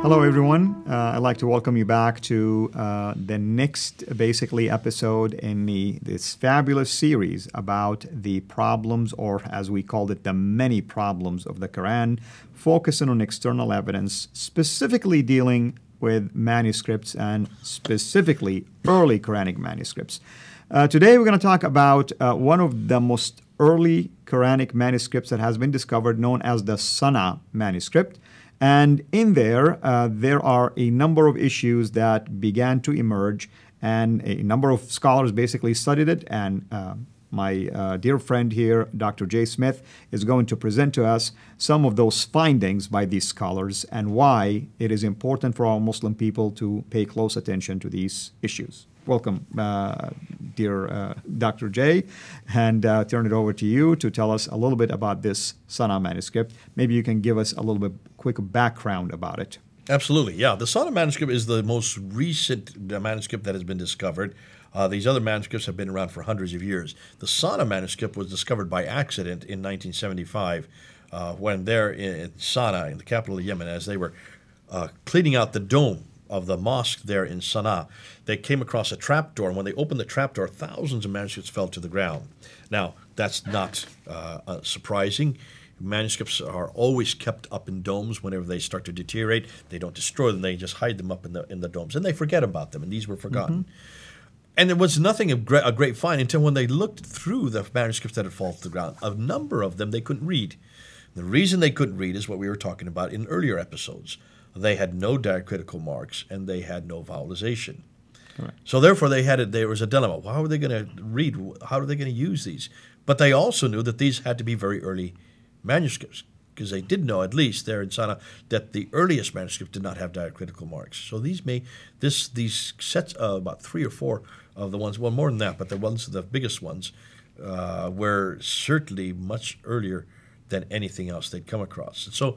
Hello, everyone. I'd like to welcome you back to the next, basically, episode in this fabulous series about the problems, or as we called it, the many problems of the Quran, focusing on external evidence, specifically dealing with manuscripts and specifically early Quranic manuscripts. Today, we're going to talk about one of the most early Quranic manuscripts that has been discovered, known as the Sana manuscript. And in there, there are a number of issues that began to emerge, and a number of scholars basically studied it. And my dear friend here, Dr. Jay Smith, is going to present to us some of those findings by these scholars and why it is important for our Muslim people to pay close attention to these issues. Welcome, dear Dr. Jay, and turn it over to you to tell us a little bit about this Sana manuscript. Maybe you can give us a little bit quick background about it. Absolutely, yeah. The Sana manuscript is the most recent manuscript that has been discovered. These other manuscripts have been around for hundreds of years. The Sana manuscript was discovered by accident in 1975 when there in Sana, in the capital of Yemen, as they were cleaning out the dome of the mosque there in Sana'a, they came across a trapdoor, and when they opened the trapdoor, thousands of manuscripts fell to the ground. Now, that's not surprising. Manuscripts are always kept up in domes. Whenever they start to deteriorate, they don't destroy them; they just hide them up in the domes, and they forget about them. And these were forgotten. And there was nothing a great find until when they looked through the manuscripts that had fallen to the ground. A number of them they couldn't read. The reason they couldn't read is what we were talking about in earlier episodes. They had no diacritical marks, and they had no vowelization. Correct. So therefore, there was a dilemma. How are they going to read? How are they going to use these? But they also knew that these had to be very early manuscripts, because they did know, at least there in Sana, that the earliest manuscript did not have diacritical marks. So these sets, about 3 or 4 of the ones, well, more than that, but the biggest ones, were certainly much earlier than anything else they'd come across. And so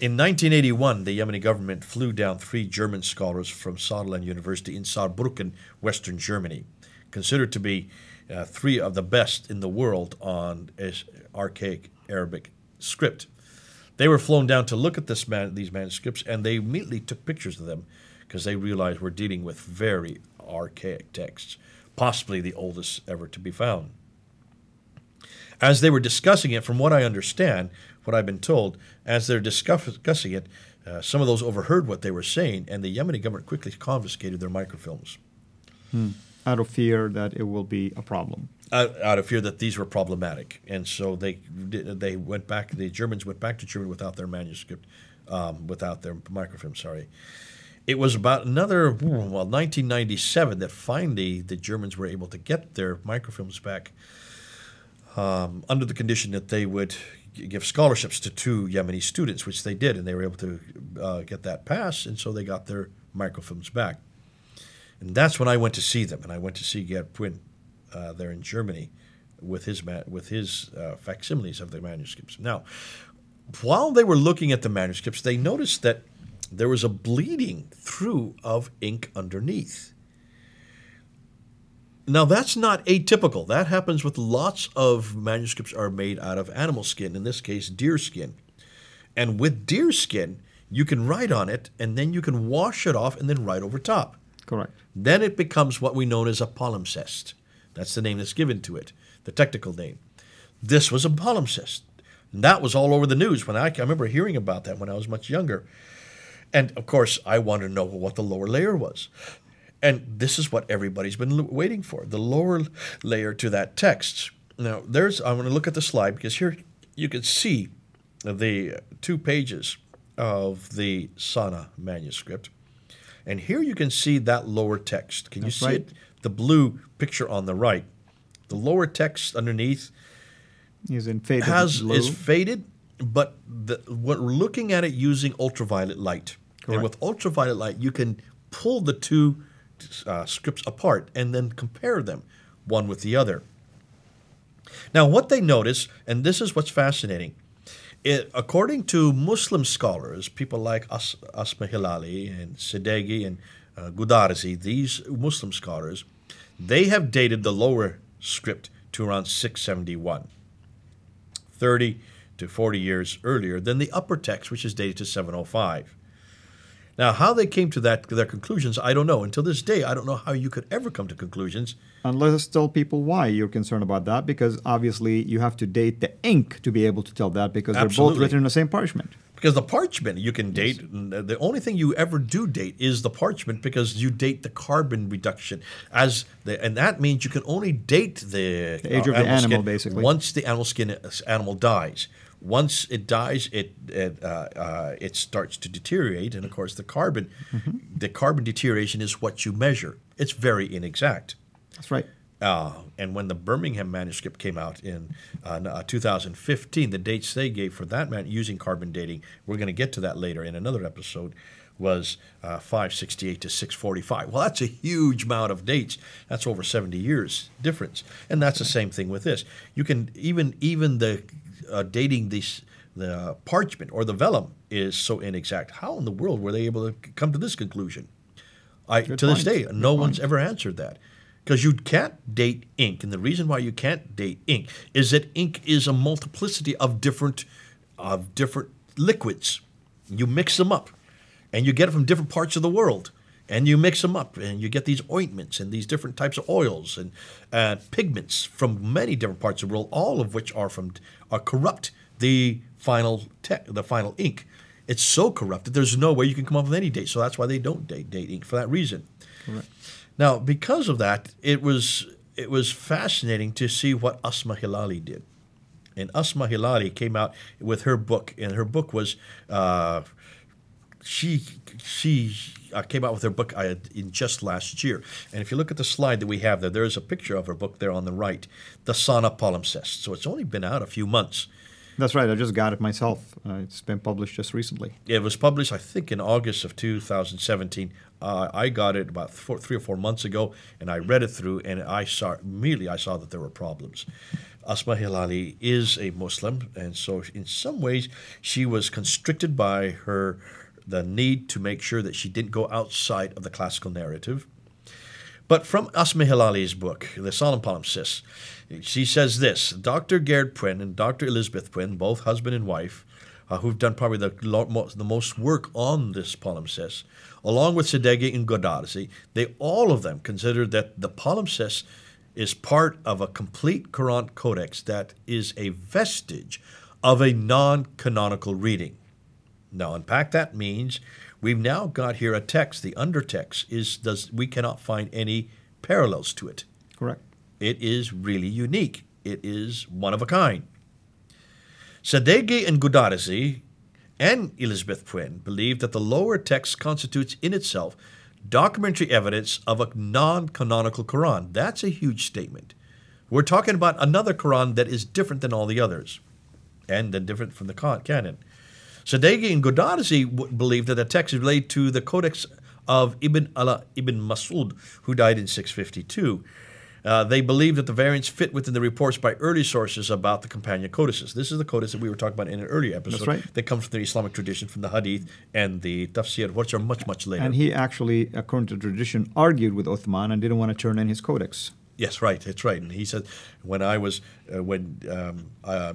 in 1981, the Yemeni government flew down 3 German scholars from Saarland University in Saarbrücken, Western Germany, considered to be 3 of the best in the world on archaic Arabic script. They were flown down to look at these manuscripts, and they immediately took pictures of them because they realized we're dealing with very archaic texts, possibly the oldest ever to be found. As they were discussing it, from what I understand, what I've been told, as they're discussing it, some of those overheard what they were saying, and the Yemeni government quickly confiscated their microfilms. Out of fear that it will be a problem. Out of fear that these were problematic. And so they went back, the Germans went back to Germany without their manuscript, without their microfilm, sorry. It was about 1997 that finally the Germans were able to get their microfilms back, under the condition that they would give scholarships to 2 Yemeni students, which they did, and they were able to get that passed, and so they got their microfilms back. And that's when I went to see them, and I went to see Gerd Puin there in Germany with his facsimiles of the manuscripts. Now, while they were looking at the manuscripts, they noticed that there was a bleeding through of ink underneath. Now, that's not atypical. That happens with lots of manuscripts are made out of animal skin, in this case, deer skin. And with deer skin, you can write on it, and then you can wash it off and then write over top. Correct. Then it becomes what we know as a palimpsest. That's the name that's given to it, the technical name. This was a palimpsest. And that was all over the news. When I remember hearing about that when I was much younger. And, of course, I wanted to know what the lower layer was. And this is what everybody's been waiting for, the lower layer to that text. Now, I'm going to look at the slide, because here you can see the 2 pages of the Sana manuscript. And here you can see that lower text. Can you see it? The blue picture on the right. The lower text underneath is faded, but we're looking at it using ultraviolet light. Correct. And with ultraviolet light, you can pull the 2 scripts apart and then compare them one with the other. Now, what they notice, and this is what's fascinating, according to Muslim scholars, people like Asma Hilali and Sadeghi and Gudarzi, these Muslim scholars, they have dated the lower script to around 671, 30 to 40 years earlier than the upper text, which is dated to 705. Now, how they came to their conclusions, I don't know. Until this day, I don't know how you could ever come to conclusions. And let us tell people why you're concerned about that, because obviously you have to date the ink to be able to tell that, because they're Absolutely. both written in the same parchment. Because the parchment you can date, the only thing you ever do date is the parchment, because you date the carbon reduction and that means you can only date the age of the animal, skin basically, once the animal dies. Once it dies, it starts to deteriorate, and of course the carbon deterioration is what you measure. It's very inexact. That's right. And when the Birmingham manuscript came out in 2015, the dates they gave for that using carbon dating, we're going to get to that later in another episode, was 568 to 645. Well, that's a huge amount of dates. That's over 70 years difference. And that's the same thing with this. You can even the dating the parchment or the vellum is so inexact. How in the world were they able to come to this conclusion? To this day, no one's ever answered that. Because you can't date ink, and the reason why you can't date ink is that ink is a multiplicity of different liquids. You mix them up, and you get it from different parts of the world, and you mix them up, and you get these ointments and these different types of oils and pigments from many different parts of the world, all of which are corrupt the final ink. It's so corrupted, there's no way you can come up with any date. So that's why they don't date ink for that reason. Correct. Now, because of that, it was fascinating to see what Asma Hilali did. And Asma Hilali came out with her book, and her book was she came out with her book in just last year. And if you look at the slide that we have there is a picture of her book there on the right, the Sana Palimpsest. So it's only been out a few months. That's right. I just got it myself. It's been published just recently. It was published, I think, in August of 2017. I got it about 3 or 4 months ago, and I read it through, and immediately I saw that there were problems. Asma Hilali is a Muslim, and so in some ways she was constricted by the need to make sure that she didn't go outside of the classical narrative. But from Asma Hilali's book, The Solemn Palimpsest, she says this: Dr. Gerd Puyn and Dr. Elizabeth Puyn, both husband and wife, who've done probably the most work on this palimpsest, along with Sadeghi and Godazi, they all of them considered that the palimpsest is part of a complete Quran codex that is a vestige of a non-canonical reading. Now, unpack that means we've now got here a text. The undertext we cannot find any parallels to it. Correct. It is really unique. It is one of a kind. Sadeghi and Godazi and Elizabeth Puyn believe that the lower text constitutes in itself documentary evidence of a non-canonical Quran. That's a huge statement. We're talking about another Quran that is different than all the others and then different from the canon. Sadeghi and Godazi believe that the text is related to the Codex of Ibn Mas'ud, who died in 652. They believe that the variants fit within the reports by early sources about the companion codices. This is the codex that we were talking about in an earlier episode. That's right. That comes from the Islamic tradition, from the Hadith and the Tafsir, which are much, much later. And he actually, according to tradition, argued with Uthman and didn't want to turn in his codex. Yes, right. That's right. And he said, when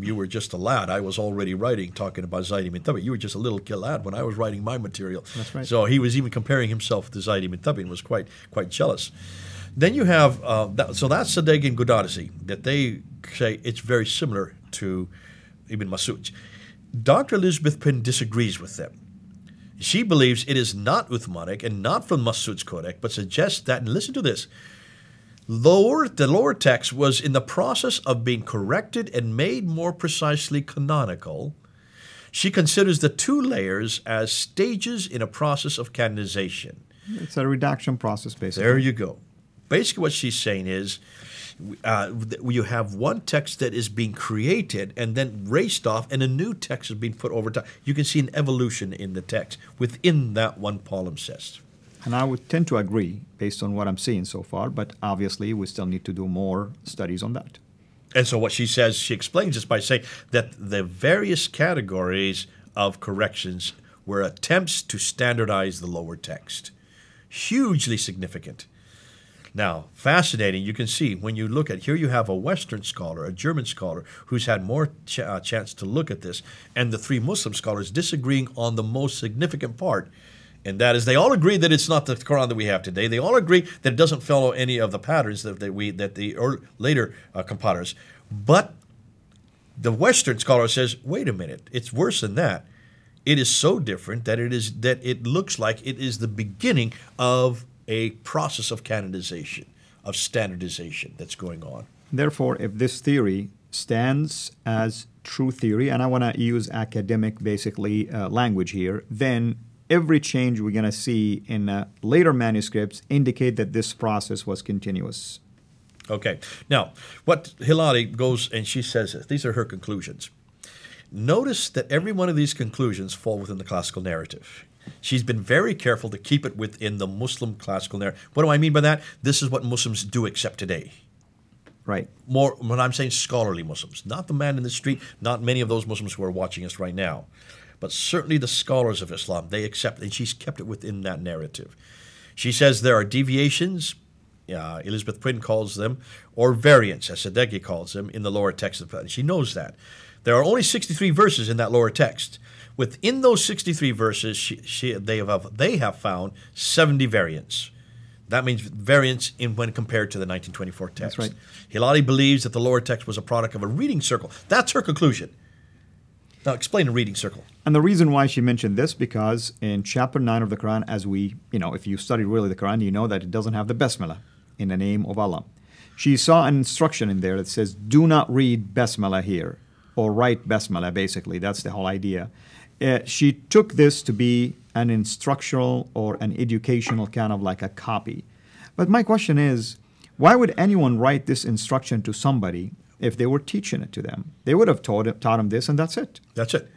you were just a lad, I was already writing, talking about Zayd ibn Thabit. You were just a little lad when I was writing my material. That's right. So he was even comparing himself to Zayd ibn Thabit and was quite jealous. Then you have, so that's Sadeghi and Godazi, that they say it's very similar to Ibn Mas'ud. Dr. Elizabeth Puyn disagrees with them. She believes it is not Uthmanic and not from Mas'ud's Codex, but suggests that, and listen to this, the lower text was in the process of being corrected and made more precisely canonical. She considers the two layers as stages in a process of canonization. It's a redaction process, basically. There you go. Basically what she's saying is you have one text that is being created and then raced off, and a new text is being put over time. You can see an evolution in the text within that one palimpsest. And I would tend to agree based on what I'm seeing so far, but obviously we still need to do more studies on that. And so what she says, she explains this by saying that the various categories of corrections were attempts to standardize the lower text. Hugely significant. Now, fascinating, you can see when you look at, here you have a Western scholar, a German scholar, who's had more chance to look at this, and the three Muslim scholars disagreeing on the most significant part. And that is, they all agree that it's not the Quran that we have today. They all agree that it doesn't follow any of the patterns that the later compilers. But the Western scholar says, wait a minute, it's worse than that. It is so different that it looks like it is the beginning of a process of canonization, of standardization that's going on. Therefore, if this theory stands as true theory, and I want to use academic, basically, language here, then every change we're going to see in later manuscripts indicate that this process was continuous. Okay. Now, what Hilali goes and she says this. These are her conclusions. Notice that every one of these conclusions fall within the classical narrative. She's been very careful to keep it within the Muslim classical narrative. What do I mean by that? This is what Muslims do accept today. Right. More when I'm saying scholarly Muslims, not the man in the street, not many of those Muslims who are watching us right now, but certainly the scholars of Islam, they accept, and she's kept it within that narrative. She says there are deviations, Elizabeth Quinn calls them, or variants, as Sadeghi calls them, in the lower text. She knows that. There are only 63 verses in that lower text. Within those 63 verses, they have found 70 variants. That means variants when compared to the 1924 text. That's right. Hilali believes that the lower text was a product of a reading circle. That's her conclusion. Now, explain a reading circle. And the reason why she mentioned this, because in chapter 9 of the Quran, as if you study really the Quran, you know that it doesn't have the Basmala in the name of Allah. She saw an instruction in there that says, do not read Basmala here, or write Basmala, basically. That's the whole idea. She took this to be an instructional or an educational kind of like a copy. But my question is, why would anyone write this instruction to somebody if they were teaching it to them? They would have taught them this, and that's it. That's it.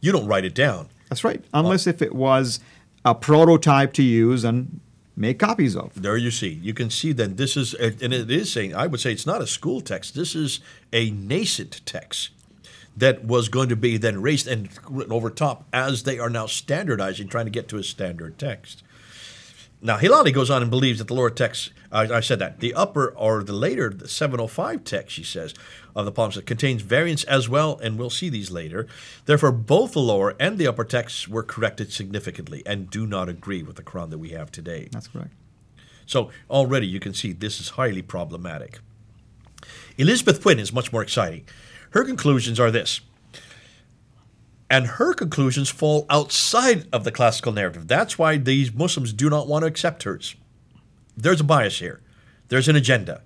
You don't write it down. That's right. Unless if it was a prototype to use and make copies of. There you see. You can see then this is, and it is saying, I would say it's not a school text. This is a nascent text that was going to be then raised and written over top as they are now standardizing, trying to get to a standard text. Now, Hilali goes on and believes that the lower text, I said that, the upper or the later, the 705 text, she says, of the Palimpsest contains variants as well, and we'll see these later. Therefore, both the lower and the upper texts were corrected significantly and do not agree with the Quran that we have today. That's correct. So already you can see this is highly problematic. Elizabeth Quinn is much more exciting. Her conclusions are this. And her conclusions fall outside of the classical narrative. That's why these Muslims do not want to accept hers. There's a bias here. There's an agenda.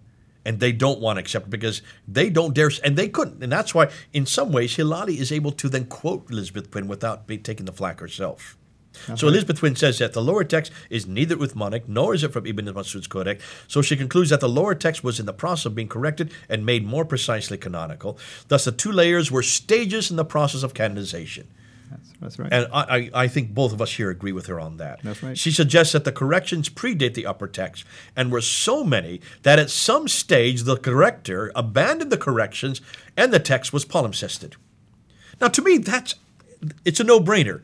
And they don't want to accept it because they don't dare, and they couldn't. And that's why, in some ways, Hilali is able to then quote Elizabeth Quinn without taking the flak herself. So Elizabeth Quinn says that the lower text is neither Uthmanic, nor is it from Ibn Masud's Codex. So she concludes that the lower text was in the process of being corrected and made more precisely canonical. Thus, the two layers were stages in the process of canonization. That's right. And I think both of us here agree with her on that. That's right. She suggests that the corrections predate the upper text and were so many that at some stage the corrector abandoned the corrections and the text was palimpsested. Now, to me, it's a no-brainer.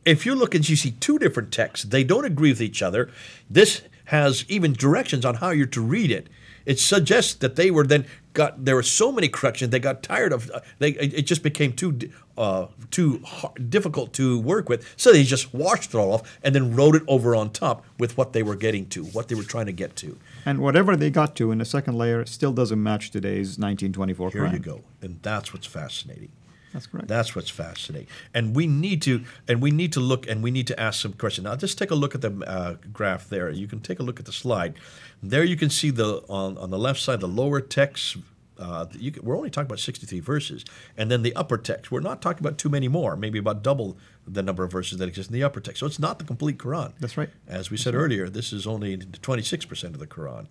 If you look and you see two different texts, they don't agree with each other. This has even directions on how you're to read it. It suggests that there were so many corrections, they got tired of, it just became too difficult to work with, so they just washed it all off and then wrote it over on top with what they were getting to, what they were trying to get to. And whatever they got to in the second layer still doesn't match today's 1924 Here Quran. you go. And that's what's fascinating. That's correct. That's what's fascinating. And we need to look and we need to ask some questions. Now, just take a look at the graph there. You can take a look at the slide. There you can see on the left side, the lower text. We're only talking about 63 verses. And then the upper text. We're not talking about too many more, maybe about double the number of verses that exist in the upper text. So it's not the complete Quran. That's right. As we said earlier, this is only 26% of the Quran.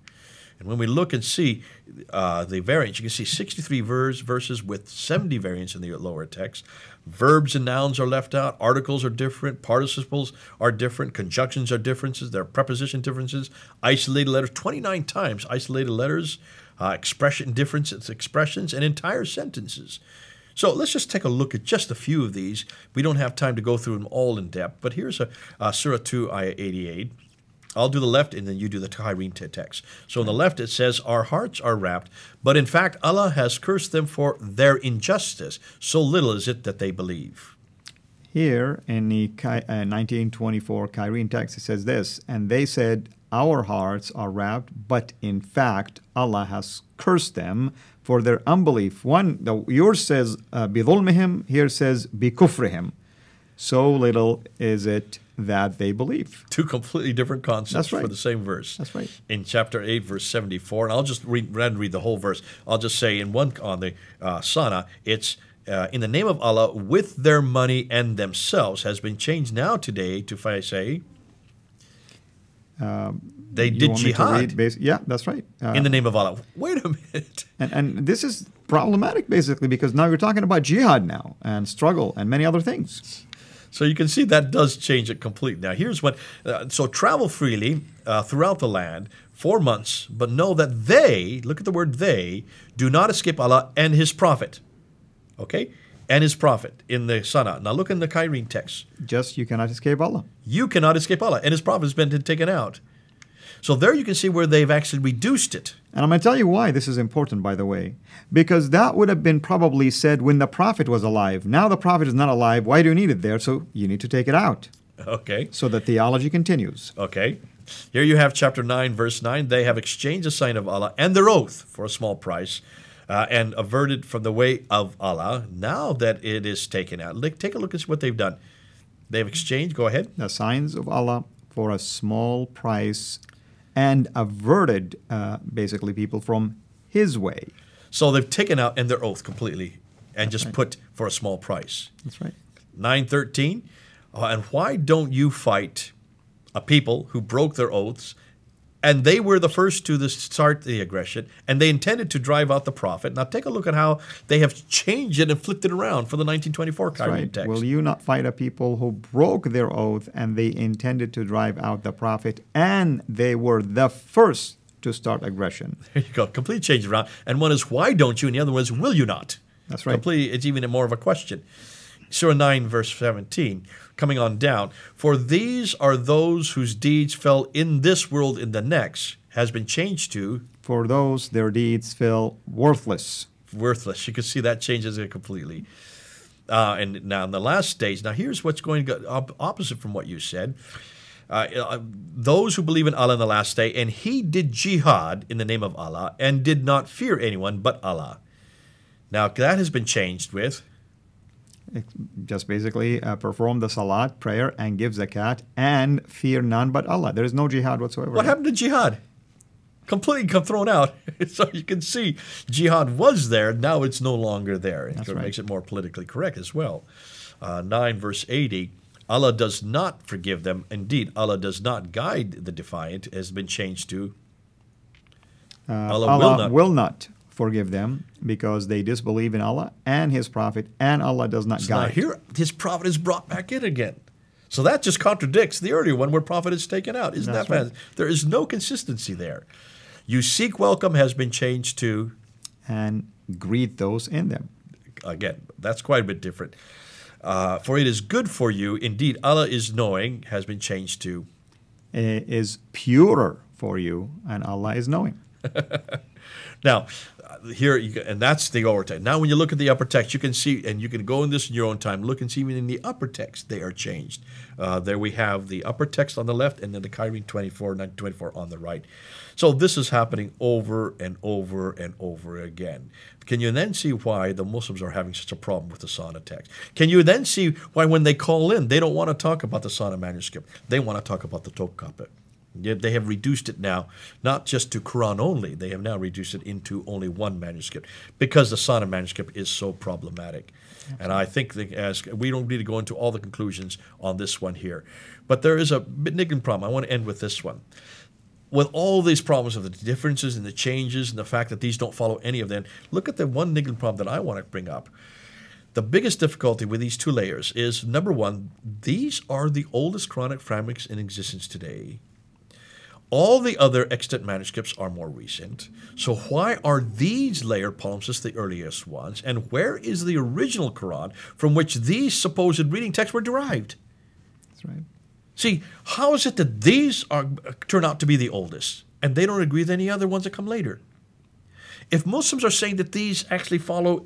And when we look and see the variants, you can see 63 verses with 70 variants in the lower text. Verbs and nouns are left out. Articles are different. Participles are different. Conjunctions are differences. There are preposition differences. Isolated letters, 29 times isolated letters, expression differences, expressions, and entire sentences. So let's just take a look at just a few of these. We don't have time to go through them all in depth, but here's Surah 2, Ayah 88. I'll do the left, and then you do the Tahireen text. So on the left, it says, our hearts are wrapped, but in fact, Allah has cursed them for their injustice. So little is it that they believe. Here in the 1924 Kyrene text, it says this, and they said, our hearts are wrapped, but in fact, Allah has cursed them for their unbelief. Yours says, بِظُلْمِهِمْ, here says, بِكُفْرِهِمْ. So little is it that they believe. Two completely different concepts for the same verse. That's right. In chapter 8, verse 74, and I'll just read the whole verse. I'll just say in one on the Sana, it's in the name of Allah, with their money and themselves, has been changed now today to say, they did jihad. Yeah, that's right. In the name of Allah. Wait a minute. And this is problematic, basically, because now you're talking about jihad now and struggle and many other things. So you can see that does change it completely. Now here's what, so travel freely throughout the land 4 months, but know that they, look at the word they, do not escape Allah and His Prophet. Okay? And His Prophet in the Sana. Now look in the Kyrene text. Just you cannot escape Allah. You cannot escape Allah. And His Prophet has been taken out. So there you can see where they've actually reduced it. And I'm going to tell you why this is important, by the way. Because that would have been probably said when the Prophet was alive. Now the Prophet is not alive. Why do you need it there? So you need to take it out. Okay. So the theology continues. Okay. Here you have chapter 9, verse 9. They have exchanged the sign of Allah and their oath for a small price and averted from the way of Allah. Now that it is taken out, take a look at what they've done. They've exchanged, go ahead. The signs of Allah for a small price and averted, basically, people from His way. So they've taken out and their oath completely and just put for a small price. That's right. 9:13, and why don't you fight a people who broke their oaths, and they were the first to start the aggression, and they intended to drive out the Prophet. Now take a look at how they have changed it and flipped it around for the 1924 Kyrene text. Will you not fight a people who broke their oath and they intended to drive out the Prophet, and they were the first to start aggression? There you go. Complete change around. And one is, why don't you? And the other one is, will you not? That's right. Completely, it's even more of a question. Surah 9, verse 17, coming on down. For these are those whose deeds fell in this world, in the next, has been changed to. For those, their deeds fell worthless. Worthless. You can see that changes it completely. And now in the last stage, now here's what's going to go opposite from what you said. Those who believe in Allah in the last day, and he did jihad in the name of Allah and did not fear anyone but Allah. Now that has been changed with just basically perform the salat, prayer, and give zakat, and fear none but Allah. There is no jihad whatsoever. What happened to jihad? Completely thrown out. So you can see jihad was there, now it's no longer there. It makes it more politically correct as well. 9 verse 80, Allah does not forgive them. Indeed, Allah does not guide the defiant, has been changed to Allah will not forgive them because they disbelieve in Allah and His Prophet, and Allah does not guide. Now here, His Prophet is brought back in again. So that just contradicts the earlier one where Prophet is taken out. Isn't that fantastic? There is no consistency there. You seek welcome has been changed to and greet those in them. Again, that's quite a bit different. For it is good for you. Indeed, Allah is knowing has been changed to is purer for you, and Allah is knowing. Now, here, and that's the lower text. Now, when you look at the upper text, you can see, and you can go in this in your own time, look and see even in the upper text, they are changed. There we have the upper text on the left, and then the Kyrene 1924 on the right. So this is happening over and over and over again. Can you then see why the Muslims are having such a problem with the Sana text? Can you then see why when they call in, they don't want to talk about the Sana manuscript. They want to talk about the Topkapi. They have reduced it now, not just to Quran only. They have now reduced it into only one manuscript because the Sana manuscript is so problematic. And I think that as we don't need to go into all the conclusions on this one here. But there is a niggling problem. I want to end with this one. With all these problems of the differences and the changes and the fact that these don't follow any of them, look at the one niggling problem that I want to bring up. The biggest difficulty with these two layers is, number one, these are the oldest Quranic fragments in existence today. All the other extant manuscripts are more recent. So why are these layered palimpsests the earliest ones? And where is the original Quran from which these supposed reading texts were derived? That's right. See, how is it that these turn out to be the oldest and they don't agree with any other ones that come later? If Muslims are saying that these actually follow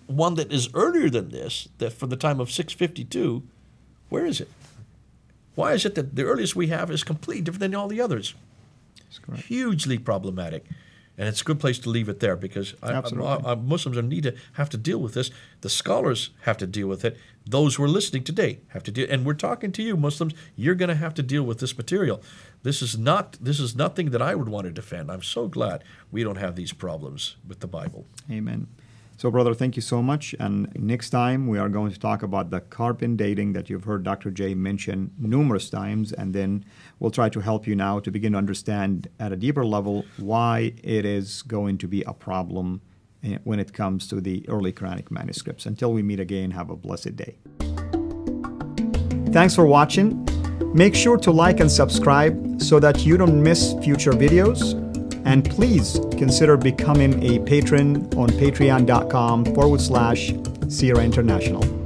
one that is earlier than this, that from the time of 652, Where is it? Why is it that the earliest we have is completely different than all the others? That's correct. Hugely problematic. And it's a good place to leave it there because Muslims have to deal with this. The scholars have to deal with it. Those who are listening today have to deal. And we're talking to you, Muslims. You're going to have to deal with this material. This is nothing that I would want to defend. I'm so glad we don't have these problems with the Bible. Amen. So, brother, thank you so much. And next time we are going to talk about the carbon dating that you've heard Dr. J mention numerous times. And then we'll try to help you now to begin to understand at a deeper level why it is going to be a problem when it comes to the early Quranic manuscripts. Until we meet again, have a blessed day. Thanks for watching. Make sure to like and subscribe so that you don't miss future videos. And please consider becoming a patron on patreon.com/Sierra International.